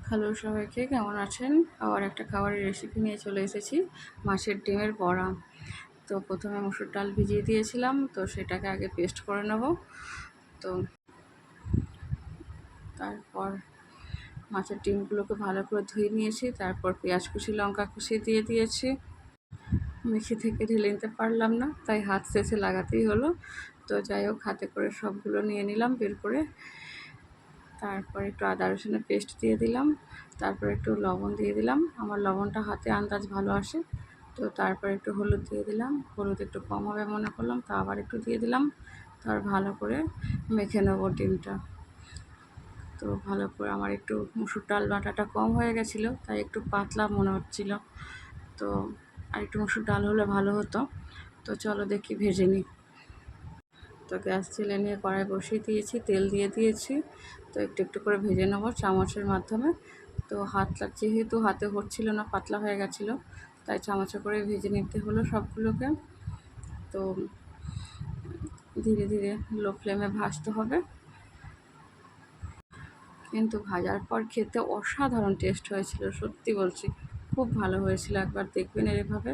Hello সবাইকে, কেমন আছেন? আবার একটা খাবারের রেসিপি নিয়ে চলে এসেছি, মাছের ডিমের বড়া। তো প্রথমে মসুর ডাল ভিজিয়ে দিয়েছিলাম, তো সেটাকে আগে পেস্ট করে নেব। তো তারপর মাছের ডিমগুলোকে ভালো করে ধুয়ে নিয়েছি, তারপর পেঁয়াজ কুচি লঙ্কা কুচি দিয়ে দিয়েছি। মিক্সি থেকে ঢেলে নিতে পারলাম না, তাই হাত শেষে লাগাতেই হলো। তো যাই হোক, হাতে করে সবগুলো নিয়ে নিলাম বের করে। তারপর একটু আদা রসুনের পেস্ট দিয়ে দিলাম, তারপর একটু লবণ দিয়ে দিলাম। আমার লবণটা হাতে আন্দাজ ভালো আসে। তো তারপর একটু হলুদ দিয়ে দিলাম, হলুদ একটু কম হবে মনে করলাম, তা আবার একটু দিয়ে দিলাম। তার ভালো করে মেখে নেব ডিমটা। তো ভালো করে আমার একটু মুসুর ডাল বাটাটা কম হয়ে গেছিলো, তাই একটু পাতলা মনে হচ্ছিল। তো আর একটু মুসুর ডাল হলে ভালো হতো। তো চলো দেখি ভেজে নিই। তো গ্যাস জ্বেলে নিয়ে কড়াই বসিয়ে দিয়েছি, তেল দিয়ে দিয়েছি। তো একটু একটু করে ভেজে নেব চামচের মাধ্যমে। তো যেহেতু হাতে হচ্ছিল না, পাতলা হয়ে গেছিলো, তাই চামচে করে ভেজে নিতে হলো সবগুলোকে। তো ধীরে ধীরে লো ফ্লেমে ভাজতে হবে, কিন্তু ভাজার পর খেতে অসাধারণ টেস্ট হয়েছিল, সত্যি বলছি, খুব ভালো হয়েছিল। একবার দেখবেন এভাবে।